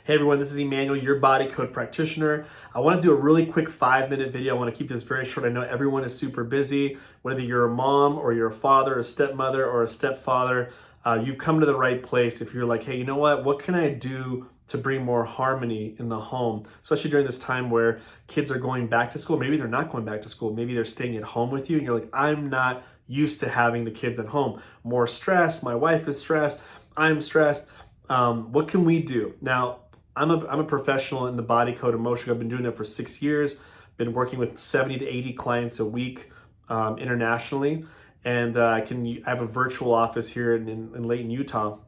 Hey everyone, this is Emmanuel, your body code practitioner. I want to do a really quick 5-minute video. I want to keep this very short. I know everyone is super busy, whether you're a mom or you're a father, a stepmother, or a stepfather. You've come to the right place if you're like, hey, you know what can I do to bring more harmony in the home, especially during this time where kids are going back to school. Maybe they're not going back to school. Maybe they're staying at home with you and you're like, I'm not used to having the kids at home. More stress, my wife is stressed, I'm stressed. What can we do? Now, I'm a professional in the body code emotion. I've been doing it for 6 years, been working with 70 to 80 clients a week internationally. And I have a virtual office here in Layton, Utah.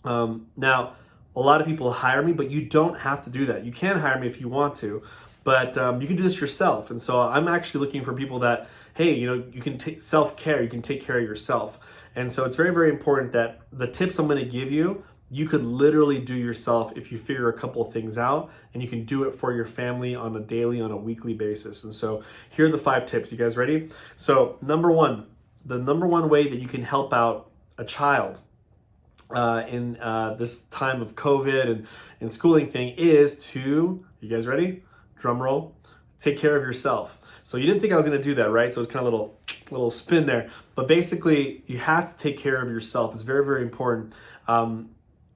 Now, a lot of people hire me, but you don't have to do that. You can hire me if you want to, but you can do this yourself. And so I'm actually looking for people that, hey, you can take self-care, you can take care of yourself. And so it's very, very important that the tips I'm going to give you, you could literally do yourself if you figure a couple of things out, and you can do it for your family on a daily, on a weekly basis. And so here are the 5 tips. You guys ready? So the number one way that you can help out a child in this time of COVID and schooling thing is to, you guys ready? Drum roll. Take care of yourself. So you didn't think I was going to do that, right? So it's kind of a little spin there. But basically, you have to take care of yourself. It's very, very important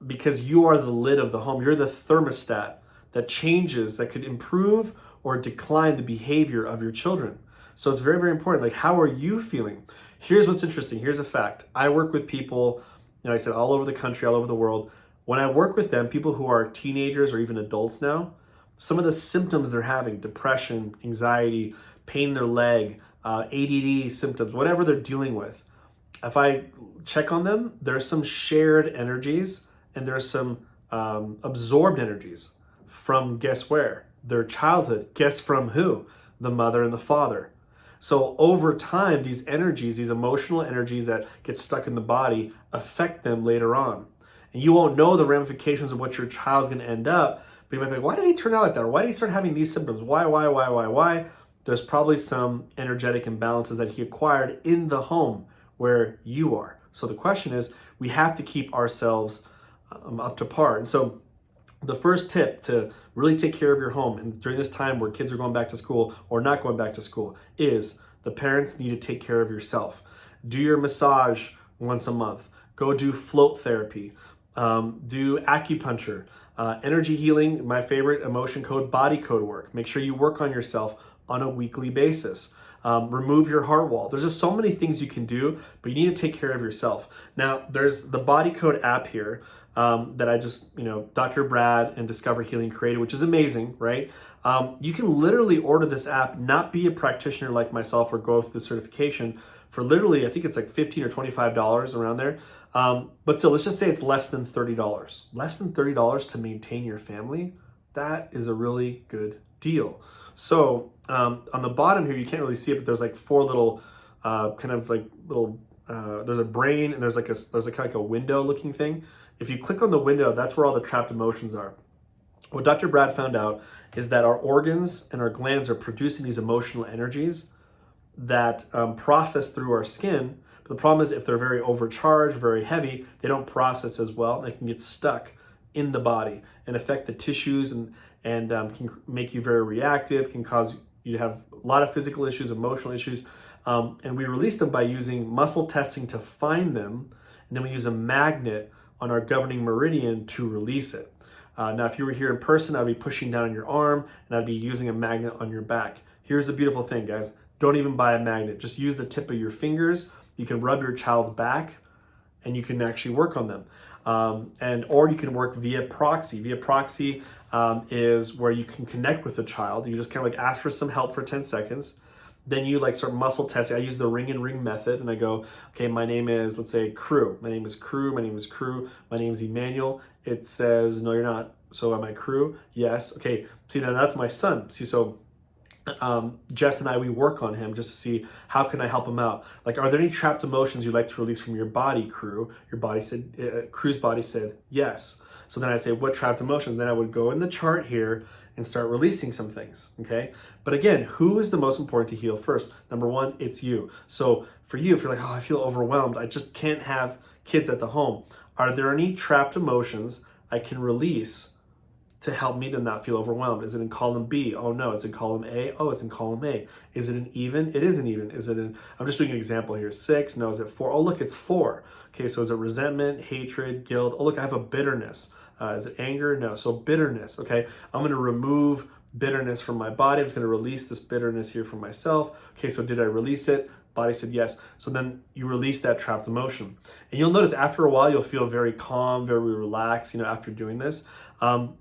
because you are the lid of the home. You're the thermostat that changes, that could improve or decline the behavior of your children. So it's very, very important. Like, how are you feeling? Here's what's interesting. Here's a fact. I work with people, like I said, all over the country, all over the world. When I work with them, people who are teenagers or even adults now, some of the symptoms they're having, depression, anxiety, pain in their leg, ADD symptoms, whatever they're dealing with, if I check on them, there's some shared energies and there's some absorbed energies from, guess where? Their childhood. Guess from who? The mother and the father. So over time, these energies, these emotional energies that get stuck in the body affect them later on. And you won't know the ramifications of what your child's going to end up, but you might be like, why did he turn out like that? Or why did he start having these symptoms? Why? There's probably some energetic imbalances that he acquired in the home where you are. So the question is, we have to keep ourselves up to par. And so the first tip to really take care of your home and during this time where kids are going back to school or not going back to school is the parents need to take care of yourself. Do your massage once a month. Go do float therapy. Do acupuncture. Energy healing, my favorite, emotion code, body code work. Make sure you work on yourself on a weekly basis. Remove your heart wall. There's just so many things you can do, but you need to take care of yourself. Now, there's the body code app here that I just, Dr. Brad and Discover Healing created, which is amazing, right? You can literally order this app, not be a practitioner like myself or go through the certification for literally, I think it's like $15 or $25 around there. But still, let's just say it's less than $30. Less than $30 to maintain your family. That is a really good deal. So on the bottom here, you can't really see it, but there's like 4 little there's a brain and there's kind of like a window looking thing. If you click on the window, that's where all the trapped emotions are. What Dr. Brad found out is that our organs and our glands are producing these emotional energies that process through our skin. But the problem is if they're very overcharged, very heavy, they don't process as well. They can get stuck in the body and affect the tissues and can make you very reactive, can cause you to have a lot of physical issues, emotional issues. And we release them by using muscle testing to find them. And then we use a magnet on our governing meridian to release it. Now, if you were here in person, I'd be pushing down on your arm and I'd be using a magnet on your back. Here's the beautiful thing, guys. Don't even buy a magnet. Just use the tip of your fingers. You can rub your child's back and you can actually work on them. Or you can work via proxy. Via proxy is where you can connect with the child. You just kind of like ask for some help for 10 seconds. Then you like start muscle testing. I use the ring and ring method and I go, okay, my name is, let's say, Crew. My name is Crew. My name is Crew. My name is Emmanuel. It says, no, you're not. So am I Crew? Yes. Okay. See, now that's my son. See, so Jess and I, we work on him just to see how can I help him out. Like, are there any trapped emotions you'd like to release from your body, Crew? Your body said, Crew's body said, yes. So then I say, what trapped emotions? Then I would go in the chart here and start releasing some things, okay? But again, who is the most important to heal first? Number 1, it's you. So for you, if you're like, oh, I feel overwhelmed, I just can't have kids at the home. Are there any trapped emotions I can release to help me to not feel overwhelmed? Is it in column B? Oh no. Is it column A? Oh, it's in column A. Is it an even? It is an even. Is it in, I'm just doing an example here, 6? No. Is it 4? Oh, look, it's 4. Okay, so is it resentment, hatred, guilt? Oh, look, I have a bitterness. Is it anger? No. So bitterness. Okay, I'm going to remove bitterness from my body. I'm just going to release this bitterness here from myself. Okay, so did I release it? Body said yes. So then you release that trapped emotion. And you'll notice after a while, you'll feel very calm, very relaxed, after doing this. And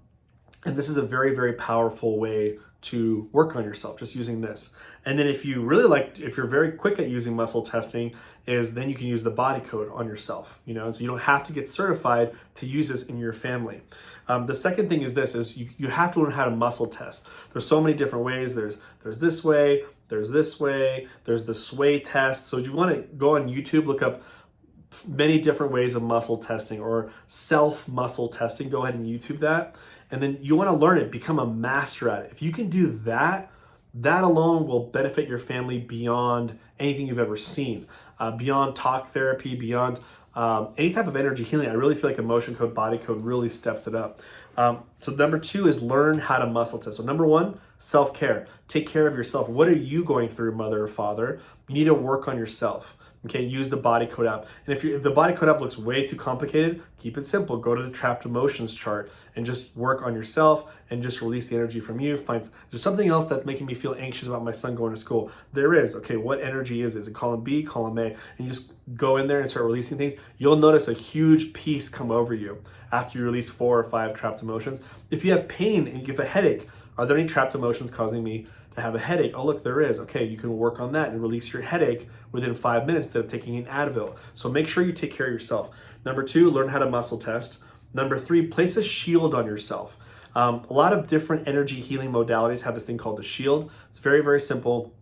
this is a very, very powerful way to work on yourself, just using this. And then if you really if you're very quick at using muscle testing, then you can use the body code on yourself, and so you don't have to get certified to use this in your family. The second thing is you have to learn how to muscle test. There's so many different ways. There's this way, there's this way, there's the sway test. So you want to go on YouTube, look up many different ways of muscle testing or self muscle testing. Go ahead and YouTube that. And then you want to learn it, become a master at it. If you can do that, that alone will benefit your family beyond anything you've ever seen, beyond talk therapy, beyond any type of energy healing. I really feel like emotion code, body code really steps it up. So number 2 is learn how to muscle test. So number 1, self-care. Take care of yourself. What are you going through, mother or father? You need to work on yourself. Okay, use the body code app. And if the body code app looks way too complicated, keep it simple. Go to the trapped emotions chart and just work on yourself and just release the energy from you. There's something else that's making me feel anxious about my son going to school. There is. Okay, what energy is it? Is it column B, column A? And you just go in there and start releasing things. You'll notice a huge peace come over you after you release 4 or 5 trapped emotions. If you have pain and you have a headache, are there any trapped emotions causing me to have a headache? Oh, look, there is. Okay, you can work on that and release your headache within 5 minutes instead of taking an Advil. So make sure you take care of yourself. Number 2, learn how to muscle test. Number 3, place a shield on yourself. A lot of different energy healing modalities have this thing called a shield. It's very, very simple.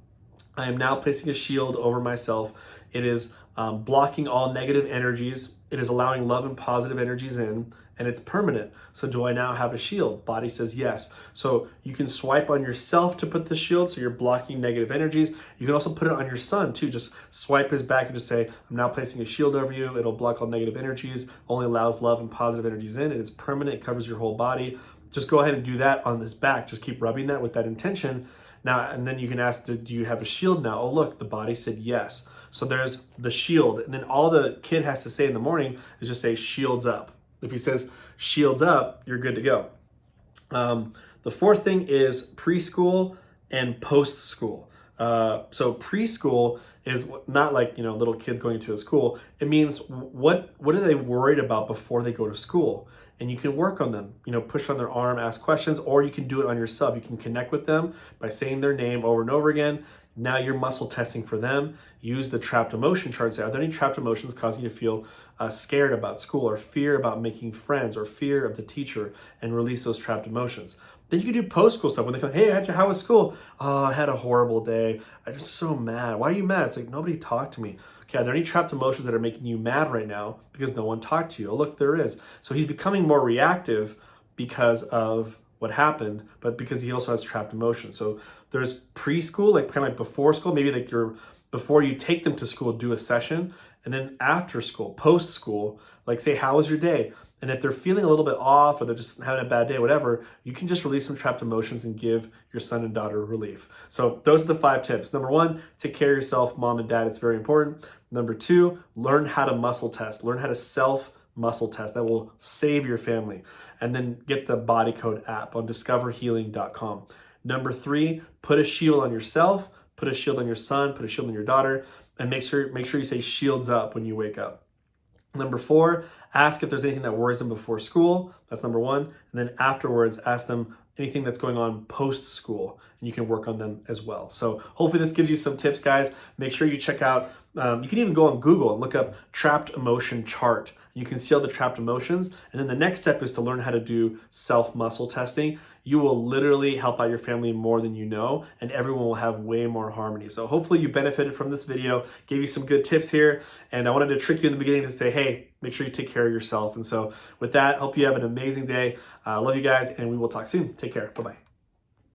I am now placing a shield over myself. It is blocking all negative energies. It is allowing love and positive energies in, and it's permanent. So do I now have a shield? Body says yes. So you can swipe on yourself to put the shield, so you're blocking negative energies. You can also put it on your son too. Just swipe his back and just say, I'm now placing a shield over you. It'll block all negative energies, only allows love and positive energies in, and it's permanent. It covers your whole body. Just go ahead and do that on this back. Just keep rubbing that with that intention. Now, and then you can ask, do you have a shield now? Oh, look, the body said yes. So there's the shield. And then all the kid has to say in the morning is just say shields up. If he says shields up, you're good to go. The fourth thing is preschool and post-school. So preschool is not like, little kids going to a school. It means what are they worried about before they go to school? And you can work on them, push on their arm, ask questions, or you can do it on yourself. You can connect with them by saying their name over and over again. Now you're muscle testing for them. Use the trapped emotion chart. Say, are there any trapped emotions causing you to feel scared about school, or fear about making friends, or fear of the teacher, and release those trapped emotions. Then you can do post-school stuff. When they come, hey, how was school? Oh, I had a horrible day. I'm just so mad. Why are you mad? It's like, nobody talked to me. Okay, are there any trapped emotions that are making you mad right now because no one talked to you? Oh, look, there is. So he's becoming more reactive because of what happened, but because he also has trapped emotions. So there's preschool, like kind of like before school, maybe like before you take them to school, do a session, and then after school, post school, like say, how was your day? And if they're feeling a little bit off, or they're just having a bad day, whatever, you can just release some trapped emotions and give your son and daughter relief. So those are the 5 tips. Number 1, take care of yourself, mom and dad. It's very important. Number 2, learn how to muscle test. Learn how to self-muscle test. That will save your family. And then get the Body Code app on discoverhealing.com. Number 3, put a shield on yourself, put a shield on your son, put a shield on your daughter, and make sure you say shields up when you wake up. Number 4, ask if there's anything that worries them before school. That's number 1. And then afterwards, ask them anything that's going on post-school, and you can work on them as well. So hopefully this gives you some tips, guys. Make sure you check out, you can even go on Google and look up trapped emotion chart. You can see all the trapped emotions. And then the next step is to learn how to do self-muscle testing. You will literally help out your family more than you know, and everyone will have way more harmony. So hopefully you benefited from this video, gave you some good tips here. And I wanted to trick you in the beginning to say, hey, make sure you take care of yourself. And so with that, hope you have an amazing day. Love you guys, and we will talk soon. Take care. Bye-bye.